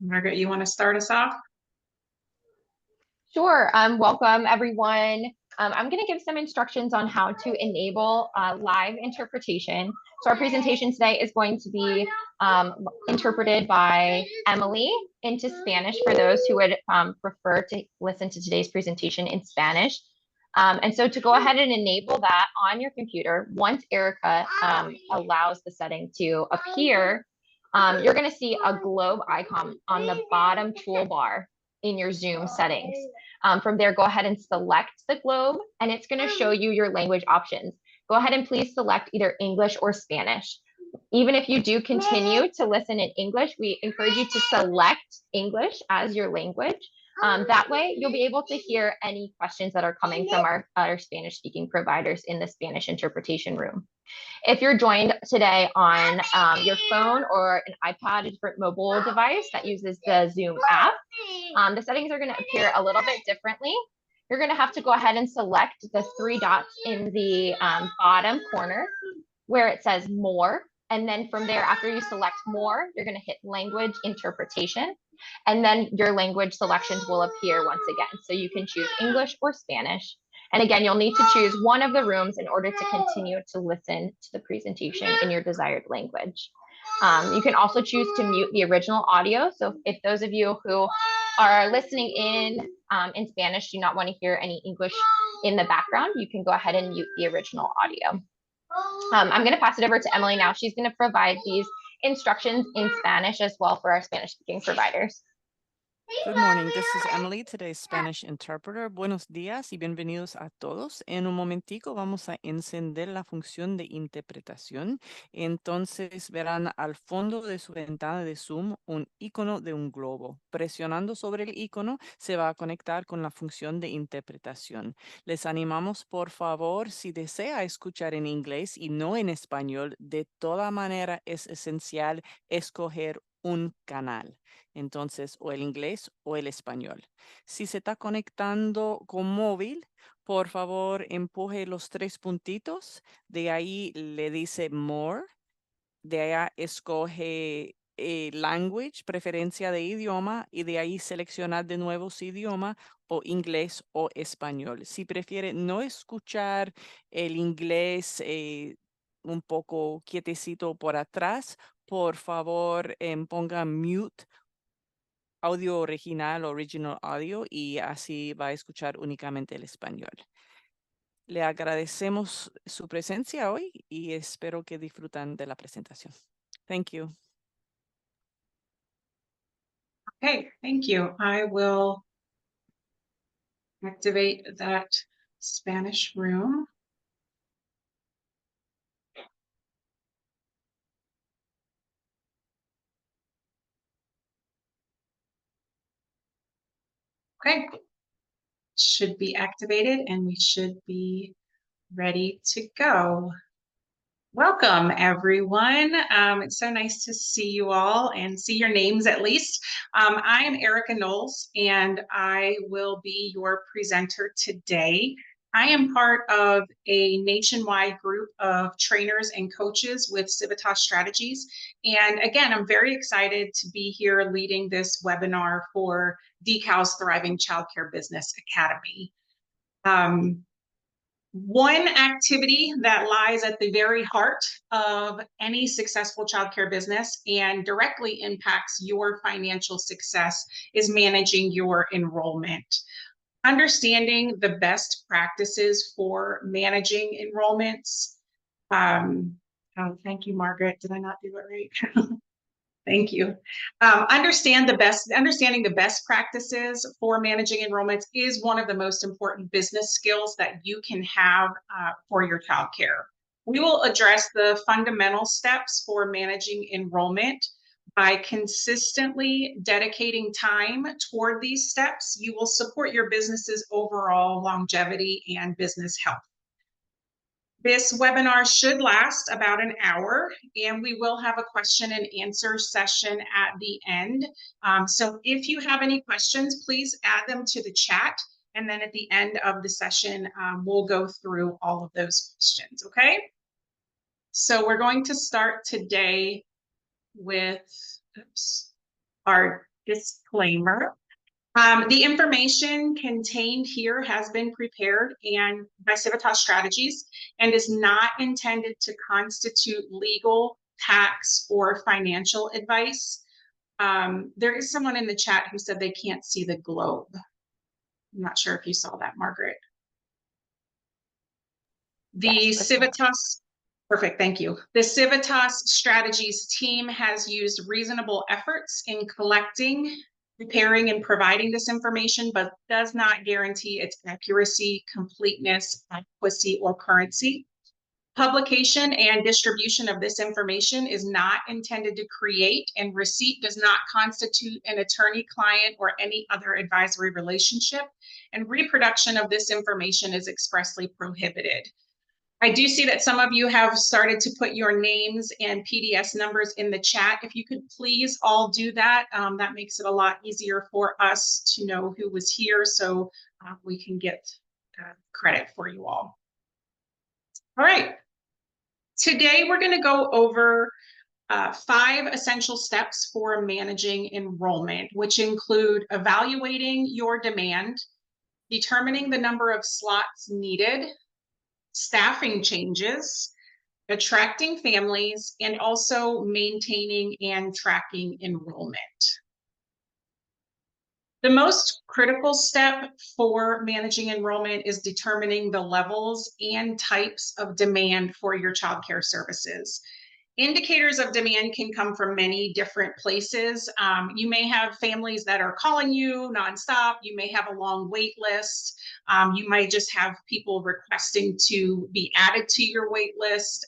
Margaret, you want to start us off? Sure. Welcome, everyone. I'm going to give some instructions on how to enable live interpretation. So our presentation today is going to be interpreted by Emily into Spanish for those who would prefer to listen to today's presentation in Spanish. And so to go ahead and enable that on your computer, once Erica allows the setting to appear, you're going to see a globe icon on the bottom toolbar in your Zoom settings. From there, go ahead and select the globe, and it's going to show you your language options. Go ahead and please select either English or Spanish. Even if you do continue to listen in English, we encourage you to select English as your language. That way, you'll be able to hear any questions that are coming from our Spanish-speaking providers in the Spanish interpretation room. If you're joined today on your phone or an iPad, a different mobile device that uses the Zoom app, the settings are going to appear a little bit differently. You're going to have to go ahead and select the three dots in the bottom corner where it says More. And then from there, after you select More, you're going to hit Language Interpretation. And then your language selections will appear once again. So you can choose English or Spanish. And again, you'll need to choose one of the rooms in order to continue to listen to the presentation in your desired language. You can also choose to mute the original audio. So if those of you who are listening in Spanish do not want to hear any English in the background, you can go ahead and mute the original audio. I'm going to pass it over to Emily now. She's going to provide these instructions in Spanish as well for our Spanish-speaking providers. Good morning, this is Emily, today's Spanish interpreter. Buenos días y bienvenidos a todos. En un momentico vamos a encender la función de interpretación. Entonces verán al fondo de su ventana de Zoom un icono de un globo. Presionando sobre el icono se va a conectar con la función de interpretación. Les animamos, por favor, si desea escuchar en inglés y no en español, de toda manera es esencial escoger un canal. Entonces, o el inglés o el español. Si se está conectando con móvil, por favor, empuje los tres puntitos. De ahí le dice More. De allá escoge Language, preferencia de idioma, y de ahí seleccionar de nuevo su idioma o inglés o español. Si prefiere no escuchar el inglés un poco quietecito por atrás, por favor, ponga mute audio original audio, y así va a escuchar únicamente el español. Le agradecemos su presencia hoy y espero que disfrutan de la presentación. Thank you. Okay, thank you. I will activate that Spanish room. Okay, should be activated and we should be ready to go. Welcome, everyone. It's so nice to see you all and see your names at least. I am Erica Knowles, and I will be your presenter today. I am part of a nationwide group of trainers and coaches with Civitas Strategies. And again, I'm very excited to be here leading this webinar for DECAL's Thriving Childcare Business Academy. One activity that lies at the very heart of any successful childcare business and directly impacts your financial success is managing your enrollment. Understanding the best practices for managing enrollments. Oh, thank you, Margaret. Did I not do it right? Thank you. Understanding the best practices for managing enrollments is one of the most important business skills that you can have for your childcare. We will address the fundamental steps for managing enrollment. By consistently dedicating time toward these steps, you will support your business's overall longevity and business health. This webinar should last about an hour, and we will have a question and answer session at the end. So if you have any questions, please add them to the chat. And then at the end of the session, we'll go through all of those questions, okay? So we're going to start today with our disclaimer. The information contained here has been prepared and by Civitas Strategies and is not intended to constitute legal, tax, or financial advice. There is someone in the chat who said they can't see the globe. I'm not sure if you saw that, Margaret. The Yes, Civitas, perfect, thank you. The Civitas Strategies team has used reasonable efforts in collecting, preparing, and providing this information, but does not guarantee its accuracy, completeness, adequacy, or currency. Publication and distribution of this information is not intended to create, and receipt does not constitute an attorney-client or any other advisory relationship, and reproduction of this information is expressly prohibited. I do see that some of you have started to put your names and PDS numbers in the chat. If you could please all do that, that makes it a lot easier for us to know who was here, so we can get credit for you all. All right. Today, we're going to go over 5 essential steps for managing enrollment, which include evaluating your demand, determining the number of slots needed, staffing changes, attracting families, and also maintaining and tracking enrollment. The most critical step for managing enrollment is determining the levels and types of demand for your childcare services. Indicators of demand can come from many different places. You may have families that are calling you nonstop. You may have a long wait list. You might just have people requesting to be added to your wait list.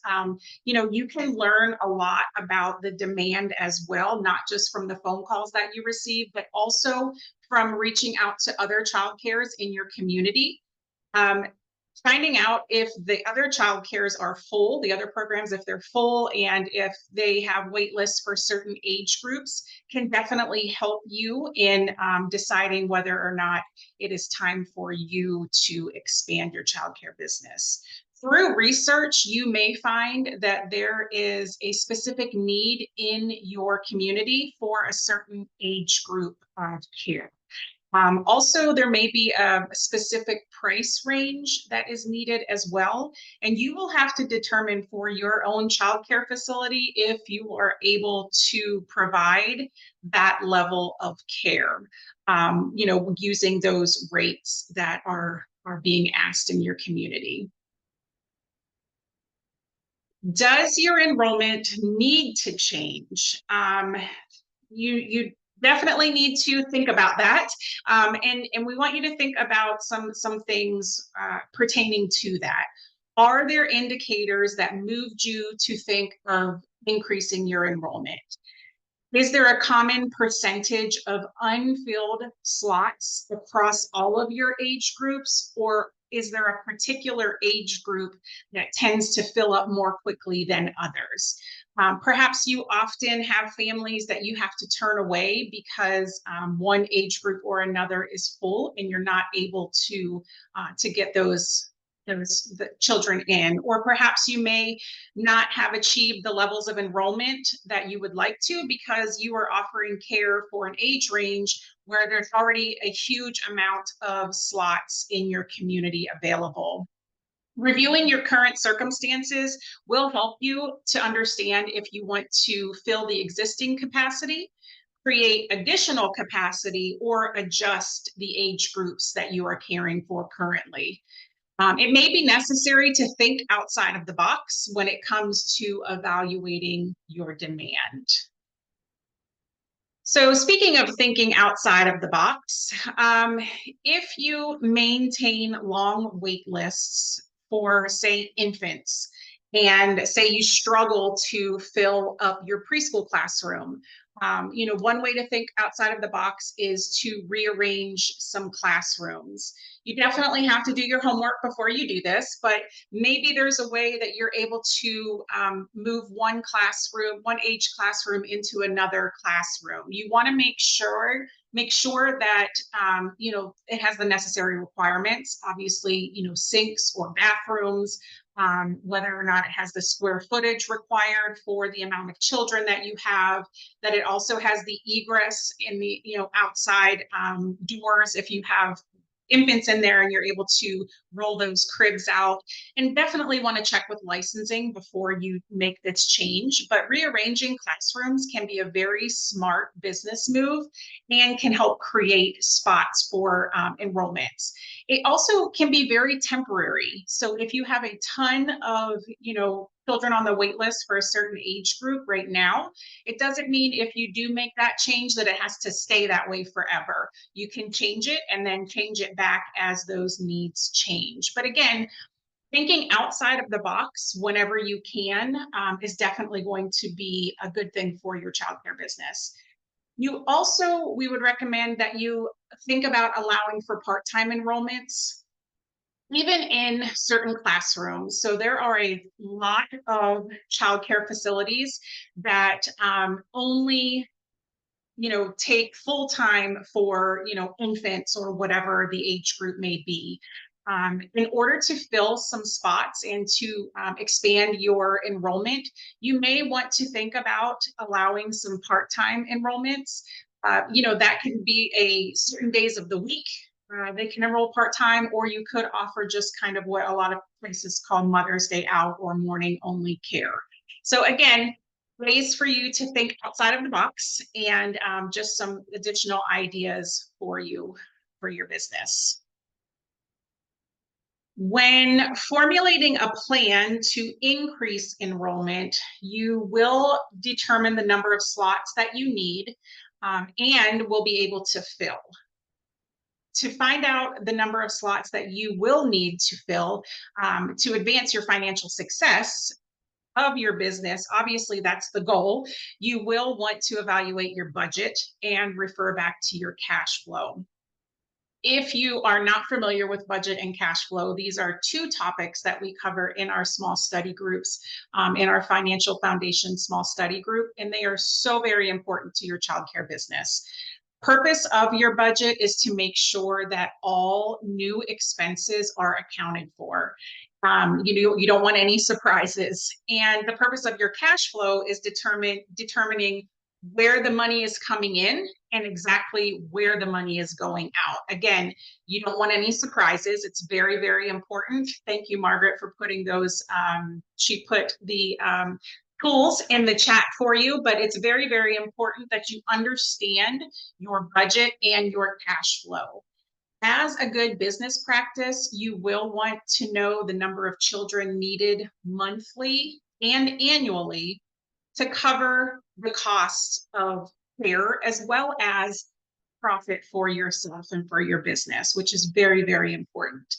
You can learn a lot about the demand as well, not just from the phone calls that you receive, but also from reaching out to other childcares in your community. Finding out if the other child cares are full, the other programs, if they're full, and if they have wait lists for certain age groups can definitely help you in deciding whether or not it is time for you to expand your childcare business. Through research, you may find that there is a specific need in your community for a certain age group of care. Also, there may be a specific price range that is needed as well, and you will have to determine for your own childcare facility if you are able to provide that level of care, using those rates that are being asked in your community. Does your enrollment need to change? You definitely need to think about that. And we want you to think about some things pertaining to that. Are there indicators that moved you to think of increasing your enrollment? Is there a common percentage of unfilled slots across all of your age groups, or is there a particular age group that tends to fill up more quickly than others? Perhaps you often have families that you have to turn away because one age group or another is full and you're not able to get the children in, or perhaps you may not have achieved the levels of enrollment that you would like to because you are offering care for an age range where there's already a huge amount of slots in your community available. Reviewing your current circumstances will help you to understand if you want to fill the existing capacity, create additional capacity, or adjust the age groups that you are caring for currently. It may be necessary to think outside of the box when it comes to evaluating your demand. So speaking of thinking outside of the box, if you maintain long wait lists for, say, infants, and say you struggle to fill up your preschool classroom, one way to think outside of the box is to rearrange some classrooms. You definitely have to do your homework before you do this, but maybe there's a way that you're able to move one age classroom into another classroom. You want to make sure Make sure that, it has the necessary requirements, obviously, sinks or bathrooms, whether or not it has the square footage required for the amount of children that you have, that it also has the egress in the, outside doors if you have infants in there and you're able to roll those cribs out. And definitely want to check with licensing before you make this change. But rearranging classrooms can be a very smart business move and can help create spots for enrollments. It also can be very temporary. So if you have a ton of, children on the wait list for a certain age group right now, it doesn't mean if you do make that change that it has to stay that way forever. You can change it and then change it back as those needs change. But again, thinking outside of the box whenever you can is definitely going to be a good thing for your childcare business. We would recommend that you think about allowing for part-time enrollments, even in certain classrooms. So there are a lot of childcare facilities that only take full time for, infants or whatever the age group may be. In order to fill some spots and to expand your enrollment, you may want to think about allowing some part-time enrollments. That can be a certain days of the week. They can enroll part-time, or you could offer just kind of what a lot of places call Mother's Day out or morning only care. So again, ways for you to think outside of the box and just some additional ideas for you for your business. When formulating a plan to increase enrollment, you will determine the number of slots that you need and will be able to fill. To find out the number of slots that you will need to fill to advance your financial success of your business, obviously that's the goal. You will want to evaluate your budget and refer back to your cash flow. If you are not familiar with budget and cash flow, these are two topics that we cover in our small study groups, in our Financial Foundation small study group, and they are so very important to your childcare business. Purpose of your budget is to make sure that all new expenses are accounted for. You don't want any surprises. And the purpose of your cash flow is determining where the money is coming in and exactly where the money is going out. Again, you don't want any surprises. It's very, very important. Thank you, Margaret, for putting those. She put the tools in the chat for you, but it's very, very important that you understand your budget and your cash flow. As a good business practice, you will want to know the number of children needed monthly and annually to cover the costs of care, as well as profit for yourself and for your business, which is very, very important.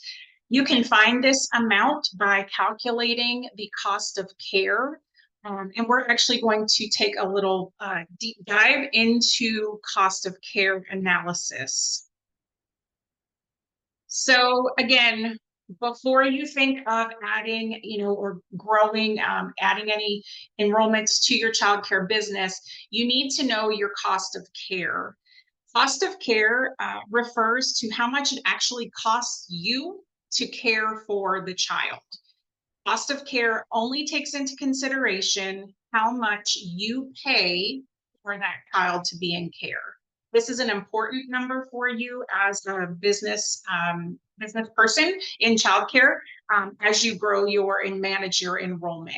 You can find this amount by calculating the cost of care. And we're actually going to take a little deep dive into cost of care analysis. So again, before you think of adding, or growing, adding any enrollments to your childcare business, you need to know your cost of care. Cost of care refers to how much it actually costs you to care for the child. Cost of care only takes into consideration how much you pay for that child to be in care. This is an important number for you as a business person in childcare as you grow and manage your enrollment.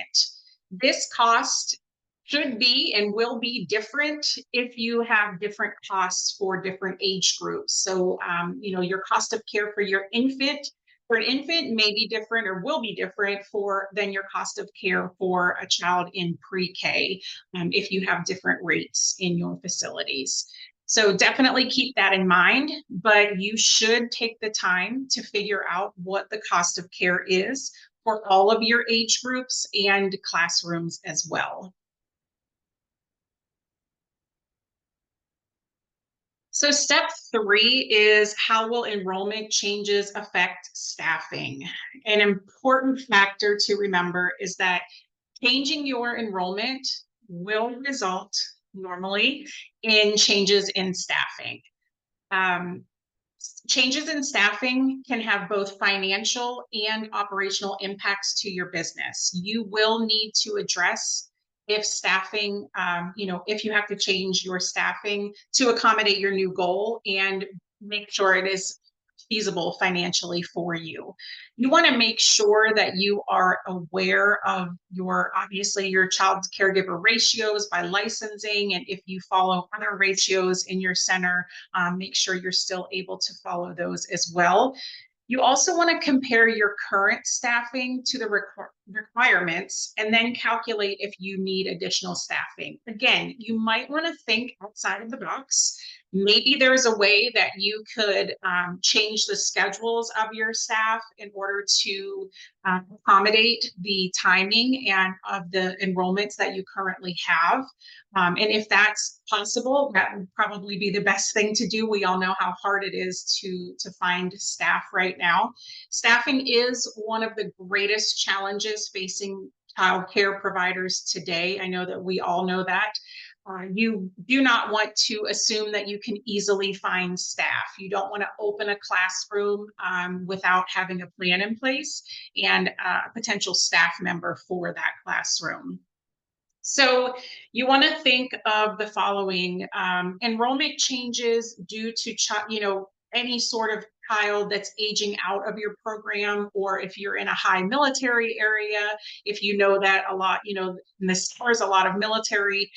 This cost should be and will be different if you have different costs for different age groups. So, your cost of care for your infant may be different or will be different than your cost of care for a child in pre-K if you have different rates in your facilities. So definitely keep that in mind, but you should take the time to figure out what the cost of care is for all of your age groups and classrooms as well. So step 3 is how will enrollment changes affect staffing? An important factor to remember is that changing your enrollment will result normally in changes in staffing. Changes in staffing can have both financial and operational impacts to your business. You will need to address if staffing, if you have to change your staffing to accommodate your new goal and make sure it is feasible financially for you. You want to make sure that you are aware of obviously your child's caregiver ratios by licensing, and if you follow other ratios in your center, make sure you're still able to follow those as well. You also want to compare your current staffing to the requirements and then calculate if you need additional staffing. Again, you might want to think outside of the box. Maybe there's a way that you could change the schedules of your staff in order to accommodate the timing and of the enrollments that you currently have. And if that's possible, that would probably be the best thing to do. We all know how hard it is to find staff right now. Staffing is one of the greatest challenges facing child care providers today. I know that we all know that. You do not want to assume that you can easily find staff. You don't want to open a classroom without having a plan in place and a potential staff member for that classroom. So you want to think of the following: enrollment changes due to any sort of child that's aging out of your program, or if you're in a high military area, if you know that a lot, in the stores, a lot of military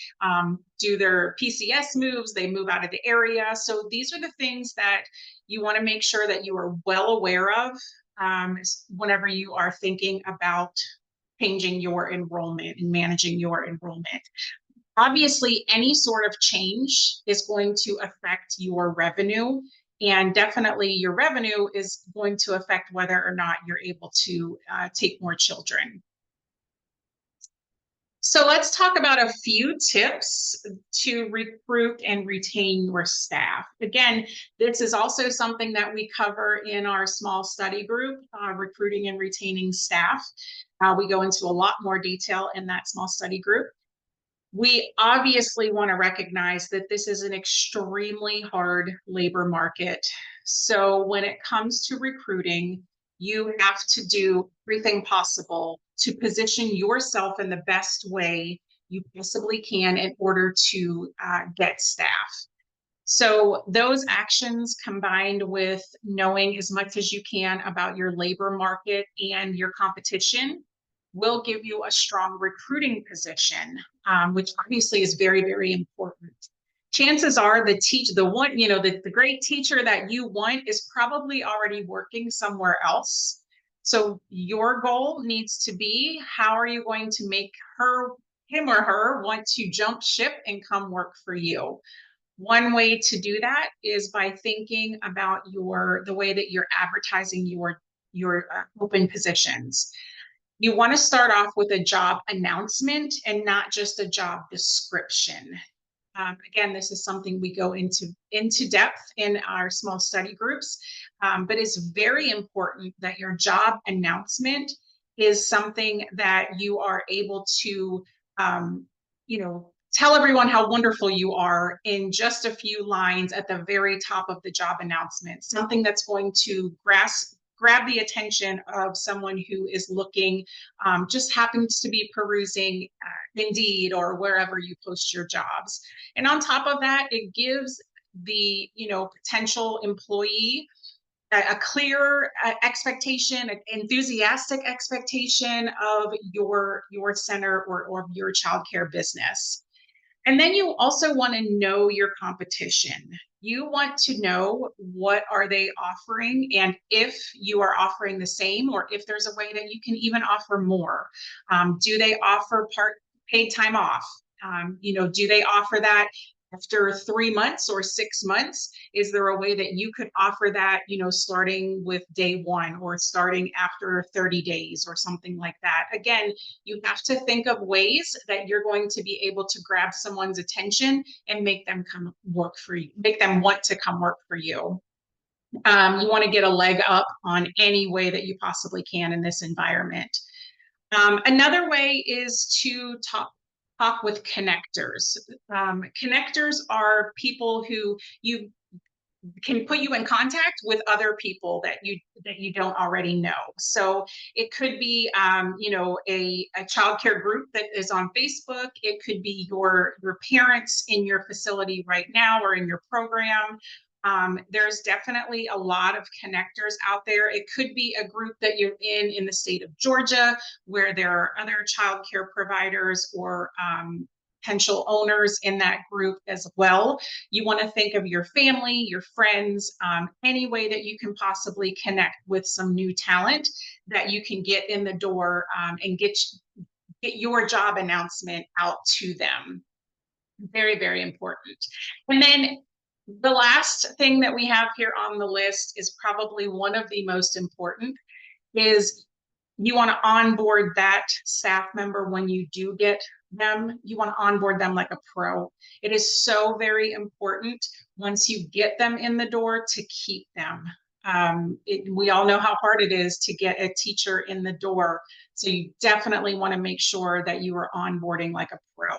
do their PCS moves, they move out of the area. So these are the things that you want to make sure that you are well aware of whenever you are thinking about changing your enrollment and managing your enrollment. Obviously, any sort of change is going to affect your revenue, and definitely your revenue is going to affect whether or not you're able to take more children. So let's talk about a few tips to recruit and retain your staff. Again, this is also something that we cover in our small study group, recruiting and retaining staff. We go into a lot more detail in that small study group. We obviously want to recognize that this is an extremely hard labor market. So when it comes to recruiting, you have to do everything possible to position yourself in the best way you possibly can in order to get staff. So those actions, combined with knowing as much as you can about your labor market and your competition, will give you a strong recruiting position, which obviously is very, very important. Chances are the great teacher that you want is probably already working somewhere else. So your goal needs to be, how are you going to make him or her want to jump ship and come work for you? One way to do that is by thinking about the way that you're advertising your open positions. You want to start off with a job announcement and not just a job description. Again, this is something we go into depth in our small study groups, but it's very important that your job announcement is something that you are able to, tell everyone how wonderful you are in just a few lines at the very top of the job announcement, something that's going to grab the attention of someone who is looking, just happens to be perusing Indeed or wherever you post your jobs. And on top of that, it gives the potential employee a clear expectation, an enthusiastic expectation of your center or your childcare business. And then you also want to know your competition. You want to know what are they offering, and if you are offering the same, or if there's a way that you can even offer more. Do they offer paid time off? Do they offer that after 3 months or 6 months? Is there a way that you could offer that, starting with day one or starting after 30 days or something like that? Again, you have to think of ways that you're going to be able to grab someone's attention and make them come work for you, make them want to come work for you. You want to get a leg up on any way that you possibly can in this environment. Another way is to talk with connectors. Connectors are people who can put you in contact with other people that you don't already know. So it could be a child care group that is on Facebook. It could be your parents in your facility right now or in your program. There's definitely a lot of connectors out there. It could be a group that you're in the state of Georgia, where there are other child care providers or potential owners in that group as well. You want to think of your family, your friends, any way that you can possibly connect with some new talent that you can get in the door and get your job announcement out to them. Very, very important. And then the last thing that we have here on the list is probably one of the most important, is you want to onboard that staff member when you do get them. You want to onboard them like a pro. It is so very important once you get them in the door to keep them. We all know how hard it is to get a teacher in the door. So you definitely want to make sure that you are onboarding like a pro.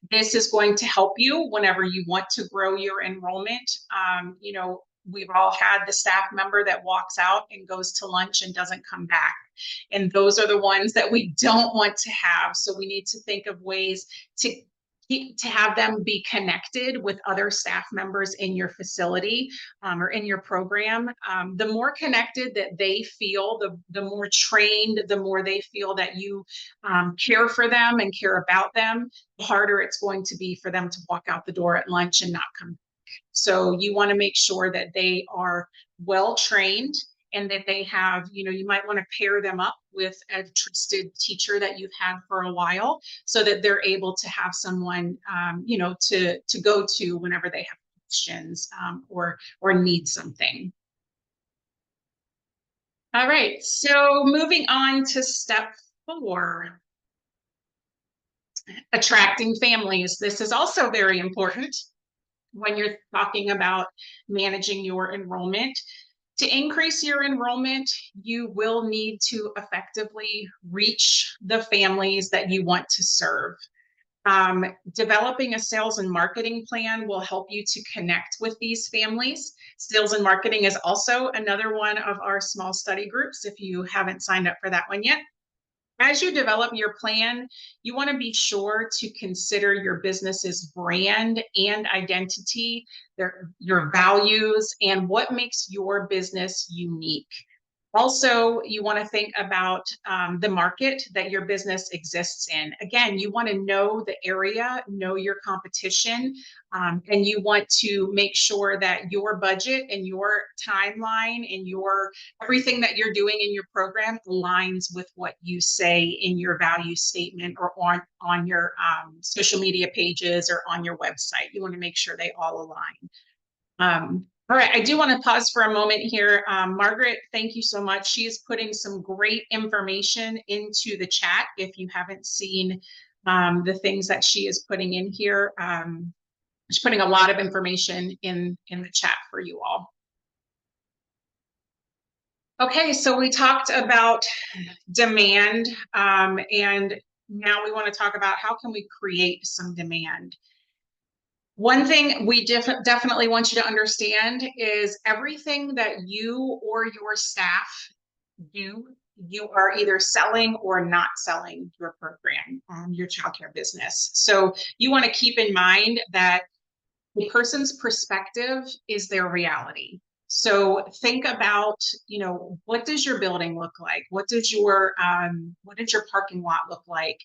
This is going to help you whenever you want to grow your enrollment. We've all had the staff member that walks out and goes to lunch and doesn't come back. And those are the ones that we don't want to have. So we need to think of ways to have them be connected with other staff members in your facility or in your program. The more connected that they feel, the more trained, the more they feel that you care for them and care about them, the harder it's going to be for them to walk out the door at lunch and not come. So you want to make sure that they are well trained and that they have, you might want to pair them up with a trusted teacher that you've had for a while so that they're able to have someone, to go to whenever they have questions or need something. All right, so moving on to step 4. Attracting families. This is also very important when you're talking about managing your enrollment. To increase your enrollment, you will need to effectively reach the families that you want to serve. Developing a sales and marketing plan will help you to connect with these families. Sales and marketing is also another one of our small study groups if you haven't signed up for that one yet. As you develop your plan, you want to be sure to consider your business's brand and identity, your values, and what makes your business unique. Also, you want to think about the market that your business exists in. Again, you want to know the area, know your competition, and you want to make sure that your budget and your timeline and everything that you're doing in your program aligns with what you say in your value statement or on your social media pages or on your website. You want to make sure they all align. All right, I do want to pause for a moment here. Margaret, thank you so much. She is putting some great information into the chat. If you haven't seen the things that she is putting in here, she's putting a lot of information in the chat for you all. Okay, so we talked about demand, and now we want to talk about how can we create some demand. One thing we definitely want you to understand is everything that you or your staff do, you are either selling or not selling your program, your childcare business. So you want to keep in mind that the person's perspective is their reality. So think about, what does your building look like? What does your parking lot look like?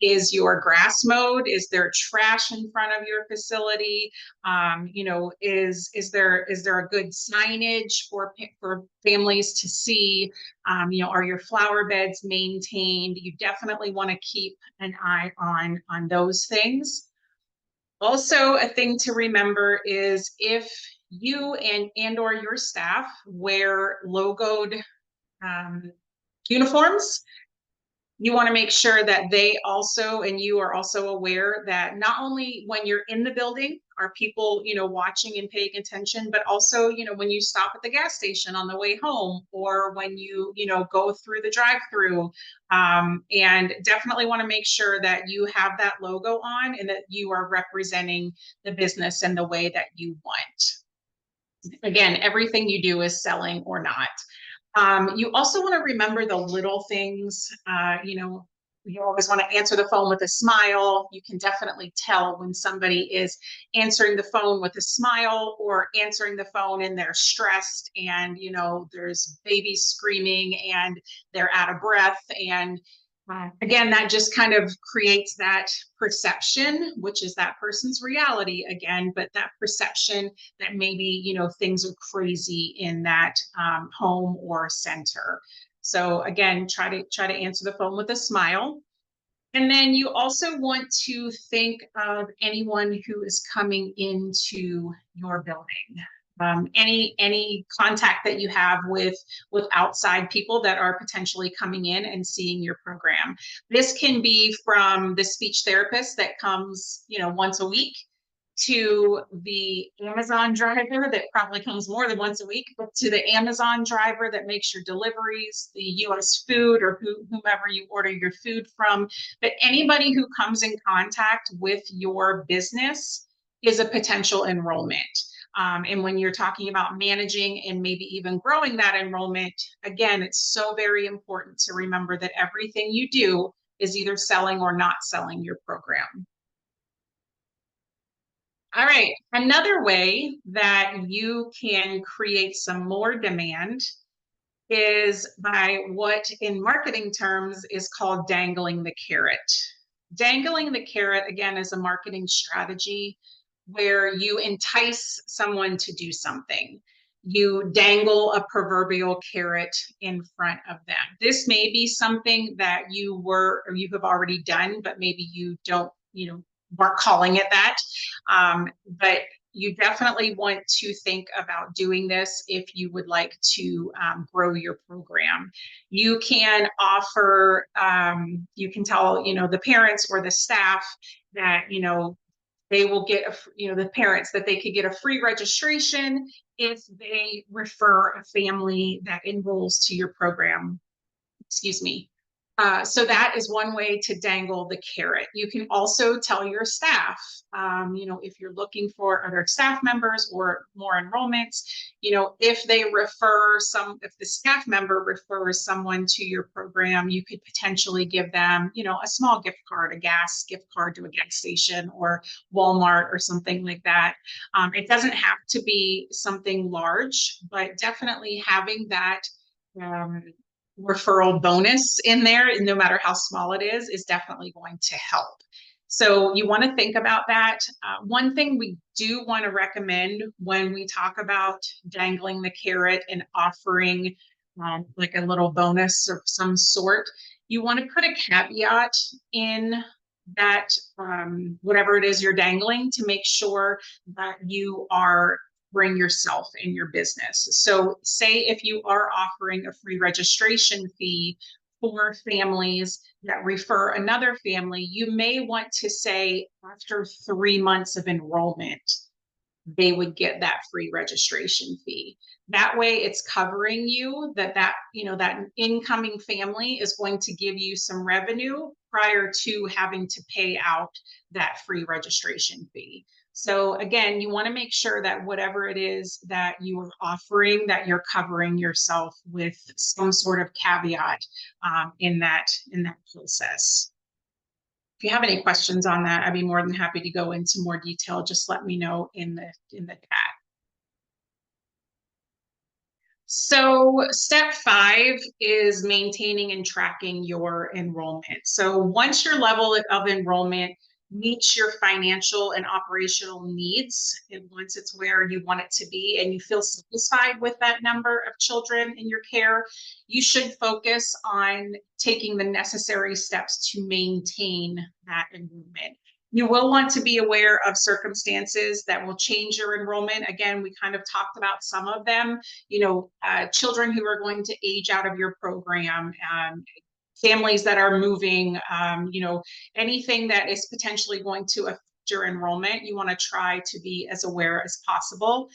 Is your grass mowed? Is there trash in front of your facility? Is there a good signage for families to see? Are your flower beds maintained? You definitely want to keep an eye on those things. Also, a thing to remember is if you and or your staff wear logoed uniforms, you want to make sure that they also, and you are also aware that not only when you're in the building are people, watching and paying attention, but also, when you stop at the gas station on the way home or when you, go through the drive-through, and definitely want to make sure that you have that logo on and that you are representing the business in the way that you want. again, everything you do is selling or not. You also want to remember the little things. You always want to answer the phone with a smile. You can definitely tell when somebody is answering the phone with a smile or answering the phone and they're stressed and, there's babies screaming and they're out of breath. And again, that just kind of creates that perception, which is that person's reality again, but that perception that maybe, things are crazy in that home or center. So again, try to answer the phone with a smile. And then you also want to think of anyone who is coming into your building. Any contact that you have with outside people that are potentially coming in and seeing your program. This can be from the speech therapist that comes, once a week, to the Amazon driver that probably comes more than once a week, but to the Amazon driver that makes your deliveries, the US food or whomever you order your food from. But anybody who comes in contact with your business is a potential enrollment. And when you're talking about managing and maybe even growing that enrollment, again, it's so very important to remember that everything you do is either selling or not selling your program. All right, another way that you can create some more demand is by what in marketing terms is called dangling the carrot. Dangling the carrot, again, is a marketing strategy where you entice someone to do something. You dangle a proverbial carrot in front of them. This may be something that you have already done, but maybe you don't, weren't calling it that. But you definitely want to think about doing this if you would like to grow your program. You can offer, you can tell, the parents or the staff that, they will get, the parents that they could get a free registration if they refer a family that enrolls to your program. Excuse me. So that is one way to dangle the carrot. You can also tell your staff, if you're looking for other staff members or more enrollments, if the staff member refers someone to your program, you could potentially give them, a small gift card, a gas gift card to a gas station or Walmart or something like that. It doesn't have to be something large, but definitely having that referral bonus in there, no matter how small it is definitely going to help. So you want to think about that. One thing we do want to recommend when we talk about dangling the carrot and offering like a little bonus of some sort, you want to put a caveat in that whatever it is you're dangling to make sure that you are bring yourself in your business. So say if you are offering a free registration fee for families that refer another family, you may want to say after 3 months of enrollment, they would get that free registration fee. That way it's covering you that incoming family is going to give you some revenue prior to having to pay out that free registration fee. So again, you want to make sure that whatever it is that you are offering, that you're covering yourself with some sort of caveat in that process. If you have any questions on that, I'd be more than happy to go into more detail. Just let me know in the chat. So step 5 is maintaining and tracking your enrollment. So once your level of enrollment meets your financial and operational needs, and once it's where you want it to be and you feel satisfied with that number of children in your care, you should focus on taking the necessary steps to maintain that enrollment. You will want to be aware of circumstances that will change your enrollment. Again, we kind of talked about some of them, children who are going to age out of your program, families that are moving, anything that is potentially going to affect your enrollment, you want to try to be as aware as possible.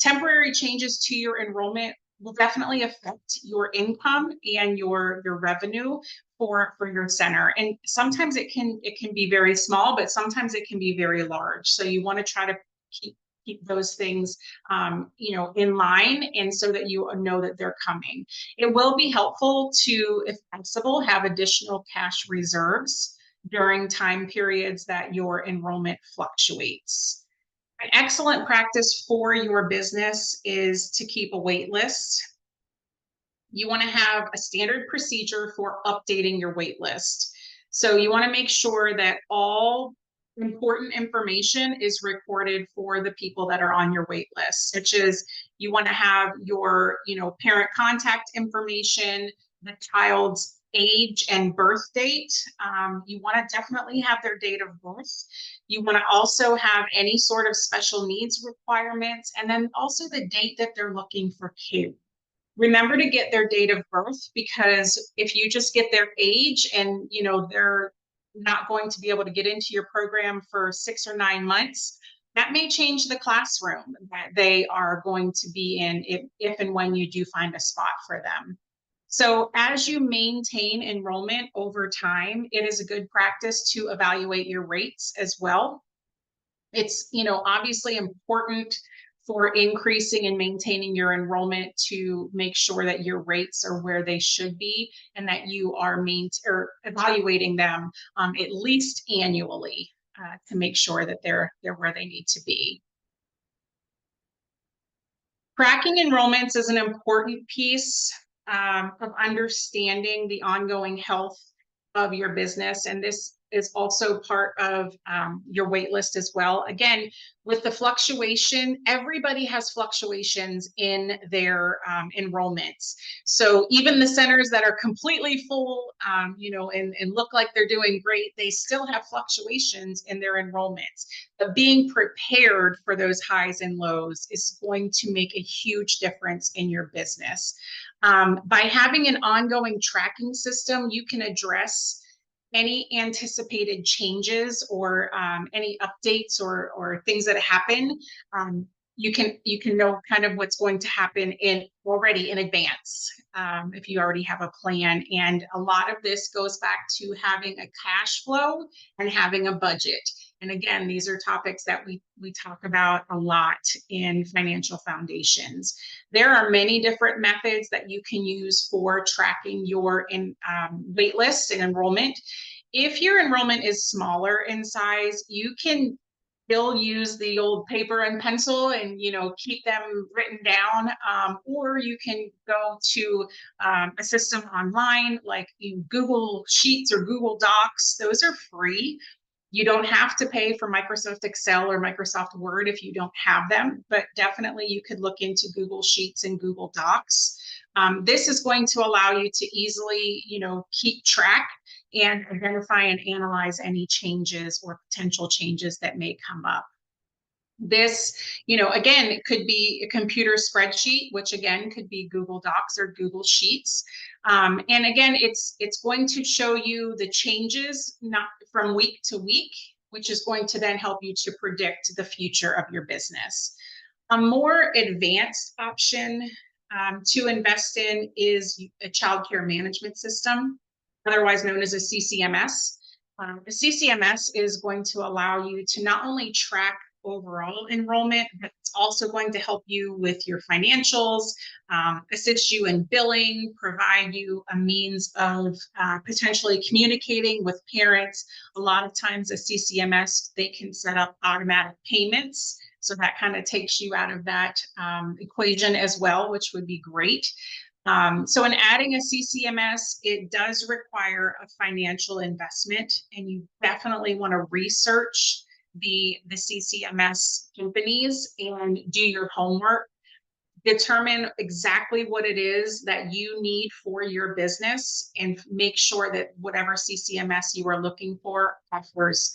Temporary changes to your enrollment will definitely affect your income and your revenue for your center. And sometimes it can be very small, but sometimes it can be very large. So you want to try to keep keep those things, in line, and so that you know that they're coming. It will be helpful to, if possible, have additional cash reserves during time periods that your enrollment fluctuates. An excellent practice for your business is to keep a wait list. You want to have a standard procedure for updating your wait list. So you want to make sure that all important information is recorded for the people that are on your wait list, such as you want to have your, parent contact information, the child's age and birth date. You want to definitely have their date of birth. You want to also have any sort of special needs requirements, and then also the date that they're looking for care. Remember to get their date of birth, because if you just get their age and they're not going to be able to get into your program for 6 or 9 months, that may change the classroom that they are going to be in if and when you do find a spot for them. So as you maintain enrollment over time, it is a good practice to evaluate your rates as well. It's obviously important for increasing and maintaining your enrollment to make sure that your rates are where they should be, and that you are evaluating them at least annually to make sure that they're where they need to be. Tracking enrollments is an important piece of understanding the ongoing health of your business, and this is also part of your wait list as well. Again, with the fluctuation, everybody has fluctuations in their enrollments. So even the centers that are completely full, and look like they're doing great, they still have fluctuations in their enrollments. But being prepared for those highs and lows is going to make a huge difference in your business. By having an ongoing tracking system, you can address any anticipated changes or any updates or things that happen. You can know kind of what's going to happen already in advance if you already have a plan. And a lot of this goes back to having a cash flow and having a budget. And again, these are topics that we talk about a lot in financial foundations. There are many different methods that you can use for tracking your wait list and enrollment. If your enrollment is smaller in size, you can still use the old paper and pencil and keep them written down, or you can go to a system online like Google Sheets or Google Docs. Those are free. You don't have to pay for Microsoft Excel or Microsoft Word if you don't have them, but definitely you could look into Google Sheets and Google Docs. This is going to allow you to easily, keep track and identify and analyze any changes or potential changes that may come up. This, again, it could be a computer spreadsheet, which again could be Google Docs or Google Sheets. And again, it's going to show you the changes not from week to week, which is going to then help you to predict the future of your business. A more advanced option to invest in is a child care management system, otherwise known as a CCMS. A CCMS is going to allow you to not only track overall enrollment, but it's also going to help you with your financials, assist you in billing, provide you a means of potentially communicating with parents. A lot of times a CCMS, they can set up automatic payments. So that kind of takes you out of that equation as well, which would be great. So in adding a CCMS, it does require a financial investment, and you definitely want to research the CCMS companies and do your homework. Determine exactly what it is that you need for your business, and make sure that whatever CCMS you are looking for offers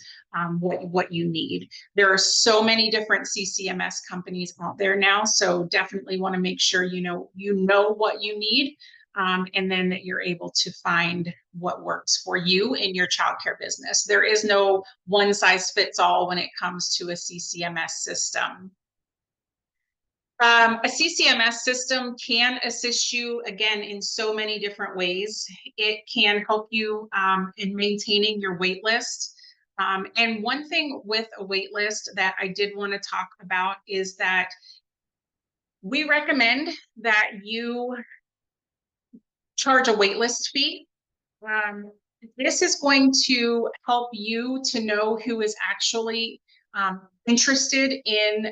what you need. There are so many different CCMS companies out there now, so definitely want to make sure you know what you need, and then that you're able to find what works for you in your childcare business. There is no one size fits all when it comes to a CCMS system. A CCMS system can assist you, again, in so many different ways. It can help you in maintaining your wait list. And one thing with a wait list that I did want to talk about is that we recommend that you charge a waitlist fee. Um, this is going to help you to know who is actually interested in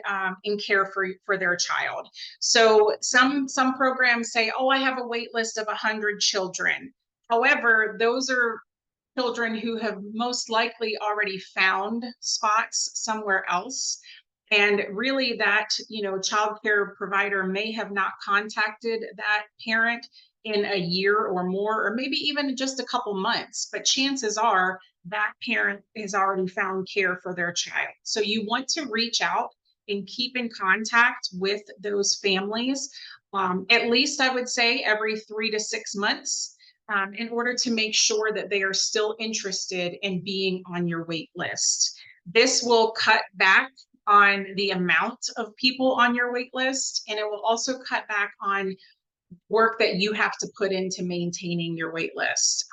care for their child. So some programs say, oh, I have a wait list of 100 children. However, those are children who have most likely already found spots somewhere else. And really that, child care provider may have not contacted that parent in a year or more, or maybe even just a couple months, but chances are that parent has already found care for their child. So you want to reach out and keep in contact with those families, at least I would say every 3 to 6 months, in order to make sure that they are still interested in being on your wait list. This will cut back on the amount of people on your wait list, and it will also cut back on work that you have to put into maintaining your wait list.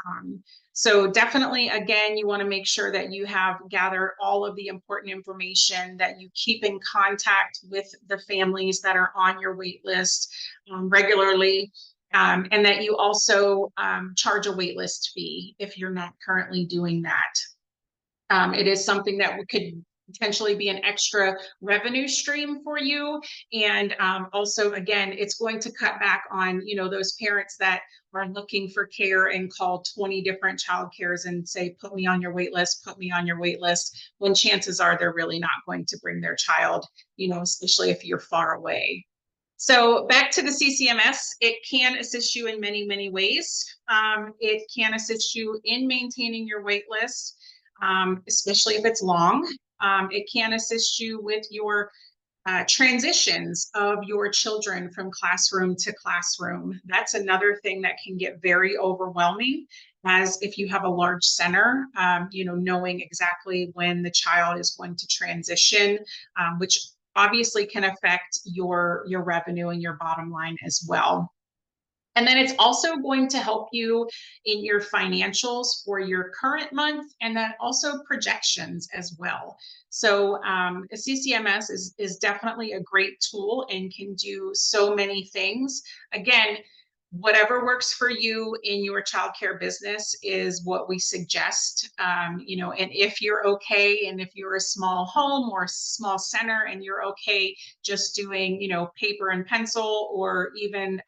So definitely, again, you want to make sure that you have gathered all of the important information, that you keep in contact with the families that are on your wait list regularly, and that you also charge a wait list fee if you're not currently doing that. It is something that could potentially be an extra revenue stream for you. And also, again, it's going to cut back on, those parents that are looking for care and call 20 different child cares and say, put me on your wait list, put me on your wait list, when chances are they're really not going to bring their child, especially if you're far away. So back to the CCMS, it can assist you in many, many ways. It can assist you in maintaining your wait list, especially if it's long. It can assist you with your transitions of your children from classroom to classroom. That's another thing that can get very overwhelming, as if you have a large center, knowing exactly when the child is going to transition, which obviously can affect your revenue and your bottom line as well. And then it's also going to help you in your financials for your current month, and then also projections as well. So a CCMS is definitely a great tool and can do so many things. Again, whatever works for you in your childcare business is what we suggest. And if you're okay, and if you're a small home or small center and you're okay just doing, paper and pencil, or even,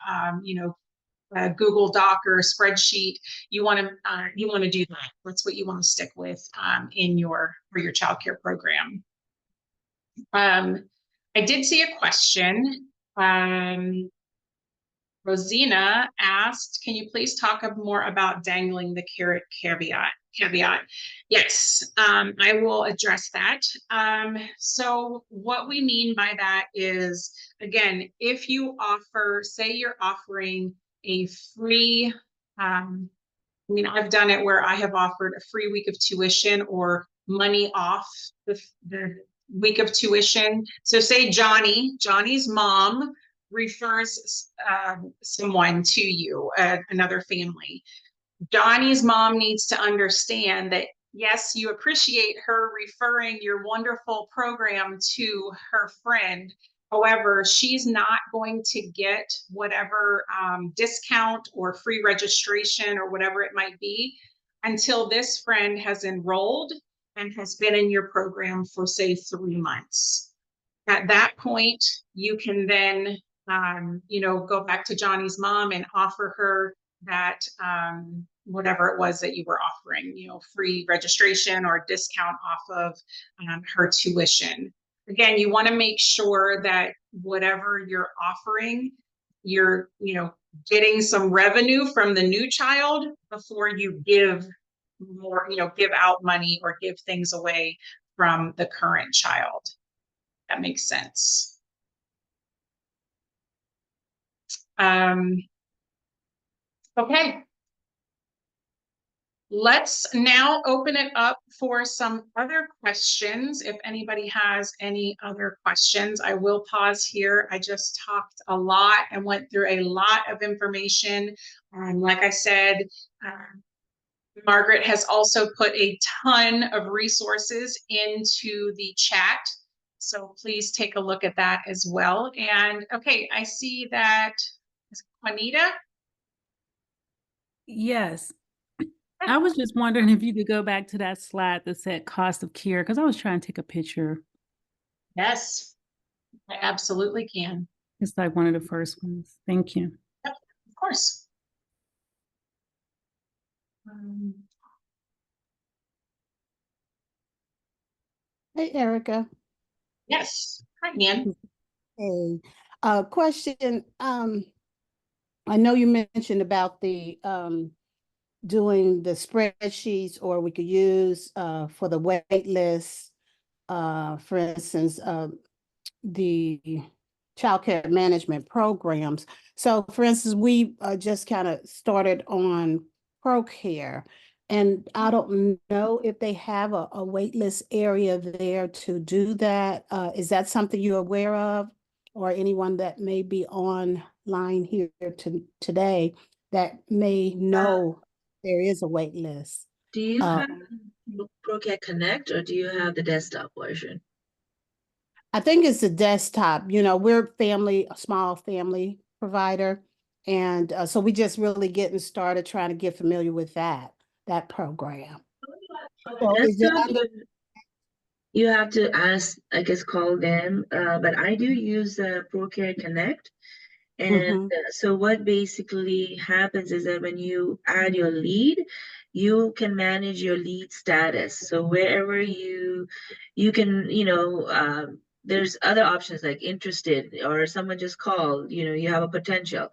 a Google Doc or a spreadsheet, you want to do that. That's what you want to stick with for your childcare program. I did see a question. Rosina asked, can you please talk more about dangling the carrot caveat? Yes, I will address that. So what we mean by that is, again, if you offer, say you're offering a free, I've done it where I have offered a free week of tuition or money off the week of tuition. So say Johnny's mom refers someone to you, another family. Johnny's mom needs to understand that, yes, you appreciate her referring your wonderful program to her friend. However, she's not going to get whatever discount or free registration or whatever it might be until this friend has enrolled and has been in your program for, say, 3 months. At that point, you can then, go back to Johnny's mom and offer her that whatever it was that you were offering, free registration or discount off of her tuition. Again, you want to make sure that whatever you're offering, you're, getting some revenue from the new child before you give more, give out money or give things away from the current child. That makes sense. Okay. Let's now open it up for some other questions. If anybody has any other questions, I will pause here. I just talked a lot and went through a lot of information. Like I said, Margaret has also put a ton of resources into the chat. So please take a look at that as well. And okay, I see that Juanita. Yes. I was just wondering if you could go back to that slide that said cost of care, because I was trying to take a picture. Yes, I absolutely can. It's like one of the first ones. Thank you. Yep, of course. Hey, Erica. Yes. Hi, Nan. Hey, question. I know you mentioned about the doing the spreadsheets, or we could use for the wait list, for instance, the childcare management programs. So for instance, we just kind of started on ProCare, and I don't know if they have a wait list area there to do that. Is that something you're aware of, or anyone that may be online here today that may know there is a wait list? Do you Uh, have ProCare Connect or do you have the desktop version? I think it's the desktop. You know, we're a small family provider. And so we just really getting started trying to get familiar with that program. So is it Desktop, under, you have to ask, I guess, call them. But I do use ProCare Connect. And Mhm, so what basically happens is that when you add your lead, you can manage your lead status. So wherever you can, there's other options like interested or someone just called, you have a potential,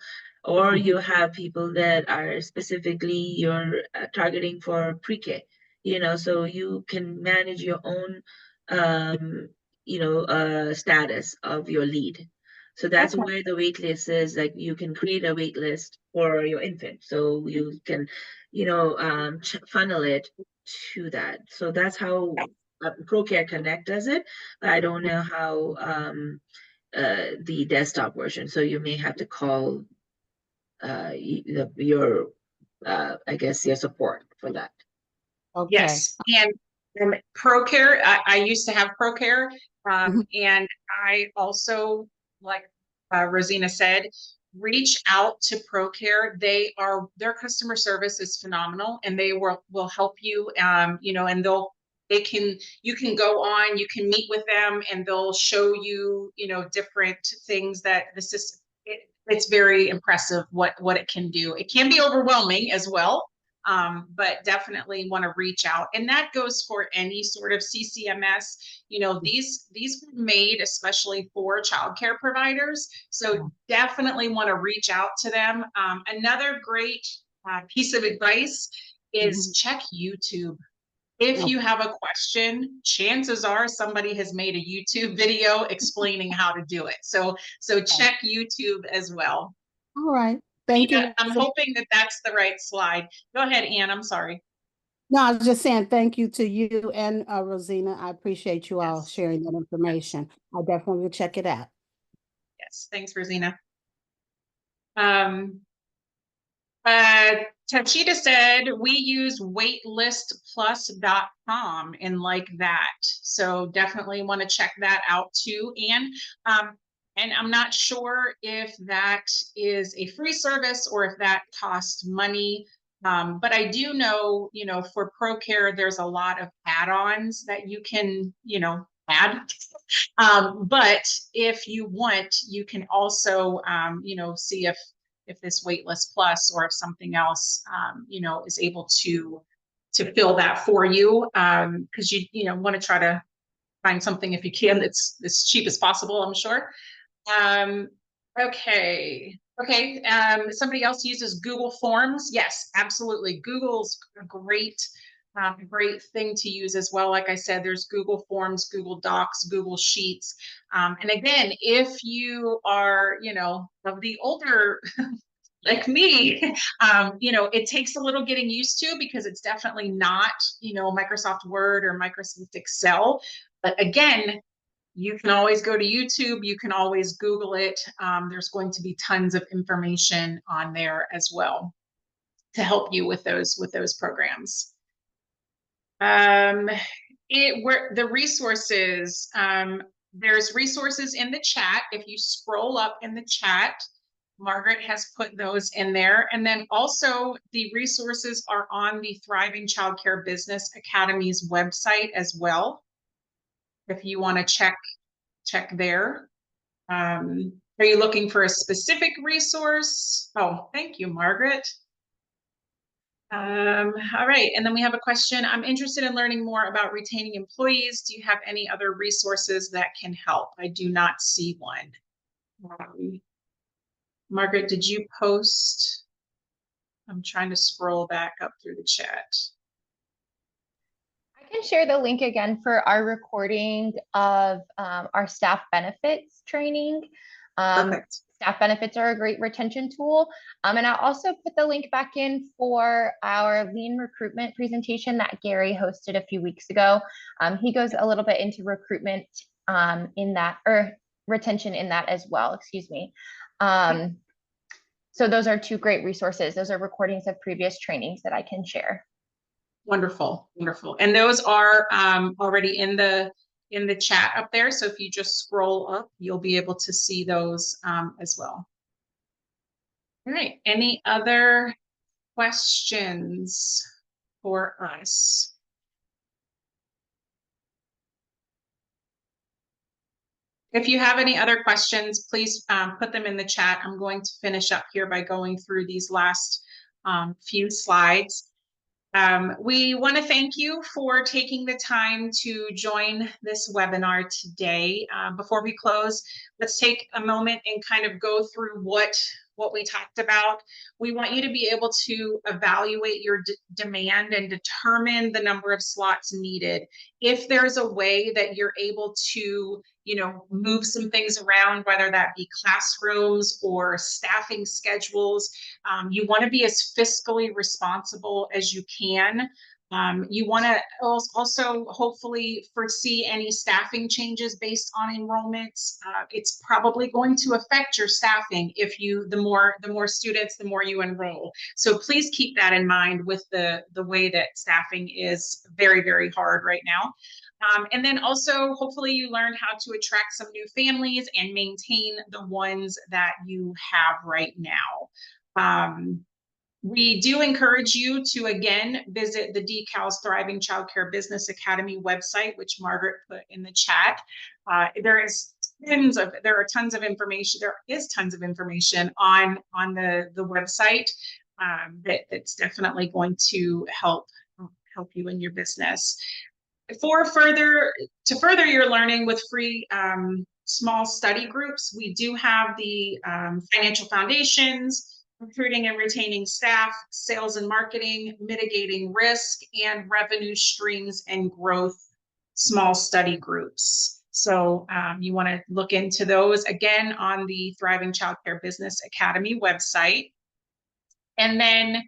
or you have people that are specifically you're targeting for pre-K, so you can manage your own, um, status of your lead. So that's okay, where the wait list is. Like you can create a wait list for your infant. So you can, funnel it to that. So that's how ProCare Connect does it. But I don't know how the desktop version. So you may have to call your I guess your support for that. okay. Yes, and ProCare, I used to have ProCare, Mhm, and I also, like Rosina said, reach out to ProCare. Their customer service is phenomenal, and they will help you. And you can go on, you can meet with them, and they'll show you, different things that the system. It's very impressive what it can do. It can be overwhelming as well, but definitely want to reach out. And that goes for any sort of CCMS. These were made especially for childcare providers. So definitely want to reach out to them. Another great piece of advice is mhm. check YouTube. If Okay, you have a question, chances are somebody has made a YouTube video explaining how to do it. So check YouTube as well. all right. Thank you, I'm Rosa. hoping that that's the right slide. Go ahead, Anne. I'm sorry. No, I was just saying thank you to you and Rosina. I appreciate you all Yes. sharing that information. I definitely will check it out. Yes. Thanks, Rosina. Um, uh, Tachita said we use waitlistplus.com and like that. So definitely want to check that out too. And I'm not sure if that is a free service or if that costs money. But I do know, for ProCare, there's a lot of add-ons that you can, add. But if you want, you can also, see if this waitlist plus or if something else, is able to fill that for you, because you want to try to find something if you can that's as cheap as possible, I'm sure. Um, okay. Okay. Somebody else uses Google Forms. Yes, absolutely. Google's a great thing to use as well. Like I said, there's Google Forms, Google Docs, Google Sheets. And again, if you are, of the older like me, it takes a little getting used to because it's definitely not, Microsoft Word or Microsoft Excel. But again, you can always go to YouTube. You can always Google it. There's going to be tons of information on there as well. help you with those programs. The resources, there's resources in the chat. If you scroll up in the chat, Margaret has put those in there. And then also the resources are on the Thriving Childcare Business Academy's website as well, if you want to check there. Are you looking for a specific resource? Oh, thank you, Margaret. All right, and then we have a question. I'm interested in learning more about retaining employees. Do you have any other resources that can help? I do not see one. Margaret, did you post? I'm trying to scroll back up through the chat. I can share the link again for our recording of our staff benefits training. Perfect. Staff benefits are a great retention tool. And I'll also put the link back in for our lean recruitment presentation that Gary hosted a few weeks ago. He goes a little bit into recruitment in that, or retention in that as well, excuse me. So those are two great resources. Those are recordings of previous trainings that I can share. Wonderful, wonderful. And those are already in the chat up there. So if you just scroll up, you'll be able to see those as well. All right, any other questions for us? If you have any other questions, please put them in the chat. I'm going to finish up here by going through these last few slides. We want to thank you for taking the time to join this webinar today. Before we close, let's take a moment and kind of go through what we talked about. We want you to be able to evaluate your demand and determine the number of slots needed. If there's a way that you're able to, move some things around, whether that be classrooms or staffing schedules, you want to be as fiscally responsible as you can. You want to also hopefully foresee any staffing changes based on enrollments. It's probably going to affect your staffing if the more students, the more you enroll. So please keep that in mind with the way that staffing is very, very hard right now. And then also, hopefully you learned how to attract some new families and maintain the ones that you have right now. We do encourage you to, again, visit the DCAL's Thriving Childcare Business Academy website, which Margaret put in the chat. There is tons of information. There is tons of information on the website that's definitely going to help you in your business. To further your learning with free small study groups, we do have the financial foundations, recruiting and retaining staff, sales and marketing, mitigating risk, and revenue streams and growth small study groups. So you want to look into those again on the Thriving Childcare Business Academy website. And then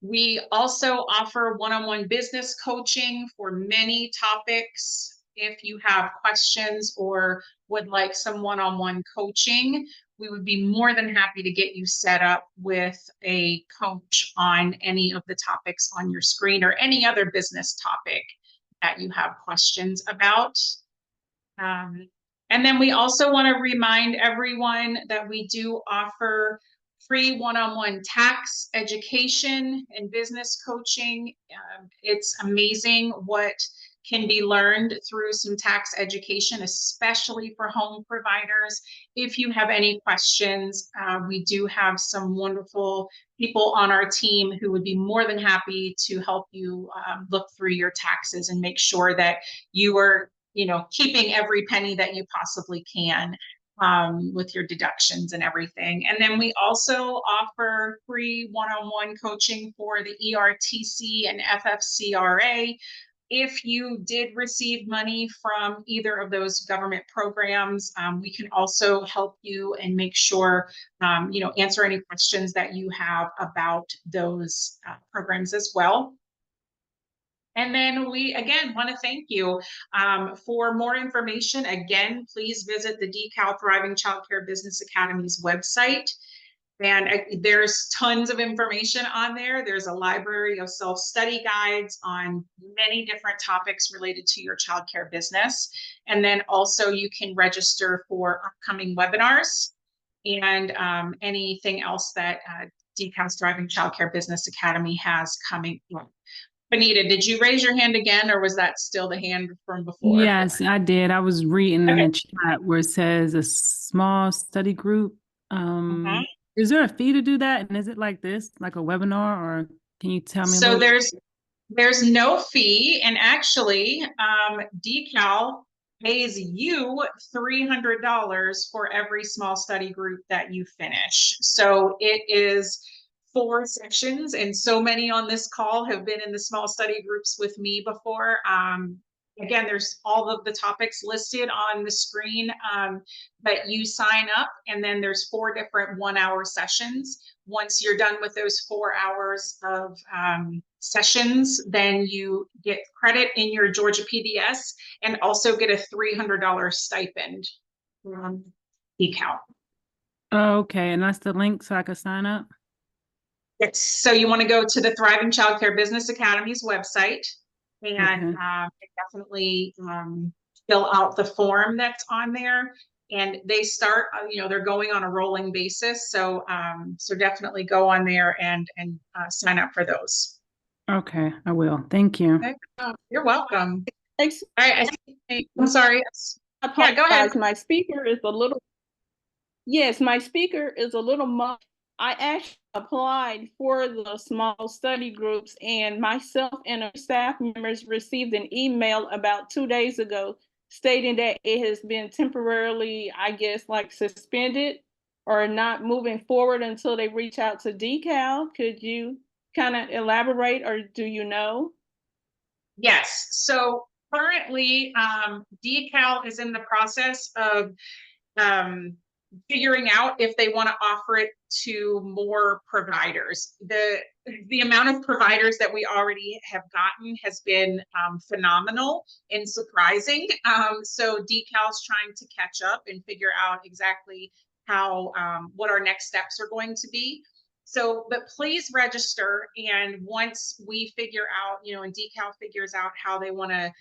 we also offer one-on-one business coaching for many topics. If you have questions or would like some one-on-one coaching, we would be more than happy to get you set up with a coach on any of the topics on your screen or any other business topic that you have questions about. And then we also want to remind everyone that we do offer free one-on-one tax education and business coaching. It's amazing what can be learned through some tax education, especially for home providers. If you have any questions, we do have some wonderful people on our team who would be more than happy to help you look through your taxes and make sure that you are, keeping every penny that you possibly can. With your deductions and everything. And then we also offer free one-on-one coaching for the ERTC and FFCRA. If you did receive money from either of those government programs, we can also help you and make sure, answer any questions that you have about those programs as well. And then we, again, want to thank you. For more information, again, please visit the DCAL Thriving Childcare Business Academy's website. And there's tons of information on there. There's a library of self-study guides on many different topics related to your childcare business. And then also you can register for upcoming webinars and anything else that DCAL's Driving Childcare Business Academy has coming up. Benita, did you raise your hand again, or was that still the hand from before? Yes, I did. I was reading in Okay. the chat where it says a small study group. Mhm. Is there a fee to do that? And is it like this, like a webinar, or can you tell me a So little? there's no fee, and actually, DeCal pays you $300 for every small study group that you finish. So it is 4 sessions, and so many on this call have been in the small study groups with me before. Again, there's all of the topics listed on the screen, but you sign up, and then there's 4 different 1-hour sessions. Once you're done with those 4 hours of sessions, then you get credit in your Georgia PDS and also get a $300 stipend from DeCal. Oh, okay, and that's the link so I could sign up? Yes. So you want to go to the Thriving Childcare Business Academy's website and definitely fill out the form that's on there. And they start, they're going on a rolling basis. So so definitely go on there and sign up for those. Okay, I will. Thank you. Okay. Oh, you're welcome. Thanks. All right. I'm sorry. I Yeah, go ahead. apologize. My speaker is a little, yes, my speaker is a little much. I actually applied for the small study groups, and myself and our staff members received an email about 2 days ago stating that it has been temporarily, I guess, like suspended or not moving forward until they reach out to DeCal. Could you kind of elaborate, or do you know? Yes. So currently, DeCal is in the process of figuring out if they want to offer it to more providers. The amount of providers that we already have gotten has been phenomenal and surprising. So DeCal's trying to catch up and figure out exactly how what our next steps are going to be. So, but please register. And once we figure out, and DeCal figures out how they want to,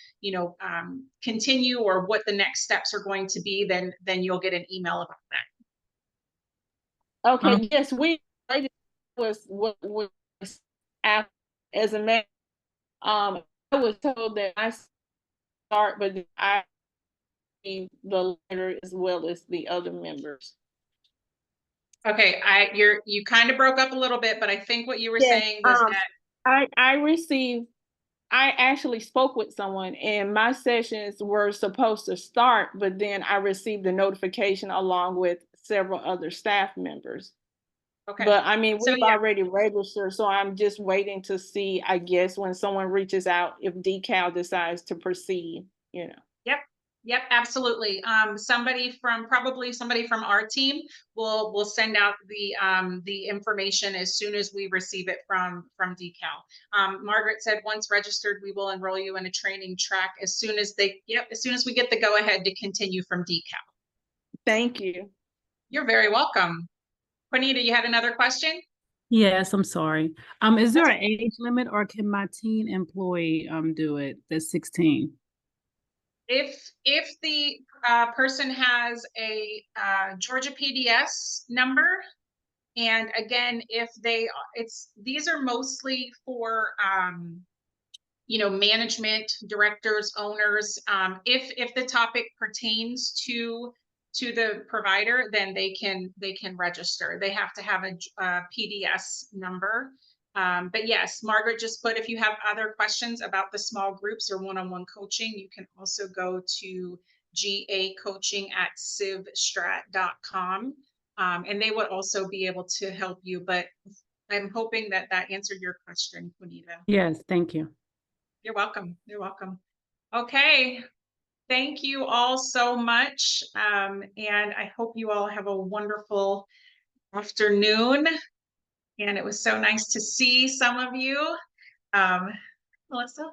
continue or what the next steps are going to be, then you'll get an email about that. Okay, yes, we was what was asked as a man. I was told that I start, but I need the letter as well as the other members. Okay, you kind of broke up a little bit, but I think what you were Yes, saying was that I actually spoke with someone, and my sessions were supposed to start, but then I received a notification along with several other staff members. okay. But I mean, So, we've already registered, so I'm just waiting to see, I guess, when someone reaches out, if DeCal decides to proceed, Yep, absolutely. Probably somebody from our team will send out the information as soon as we receive it from DeCal. Margaret said once registered, we will enroll you in a training track as soon as we get the go ahead to continue from DeCal. Thank you. You're very welcome. Juanita, you had another question? Yes, I'm sorry. Is there an age limit, or can my teen employee do it? That's 16. If the person has a Georgia PDS number, and again, if these are mostly for management, directors, owners. If the topic pertains to the provider, then they can register. They have to have a PDS number. But yes, Margaret just put, if you have other questions about the small groups or one-on-one coaching, you can also go to gacoaching@civstrat.com. And they would also be able to help you. But I'm hoping that answered your question, Juanita. Yes, thank you. You're welcome. You're welcome. Okay. Thank you all so much. And I hope you all have a wonderful afternoon. And it was so nice to see some of you. Melissa?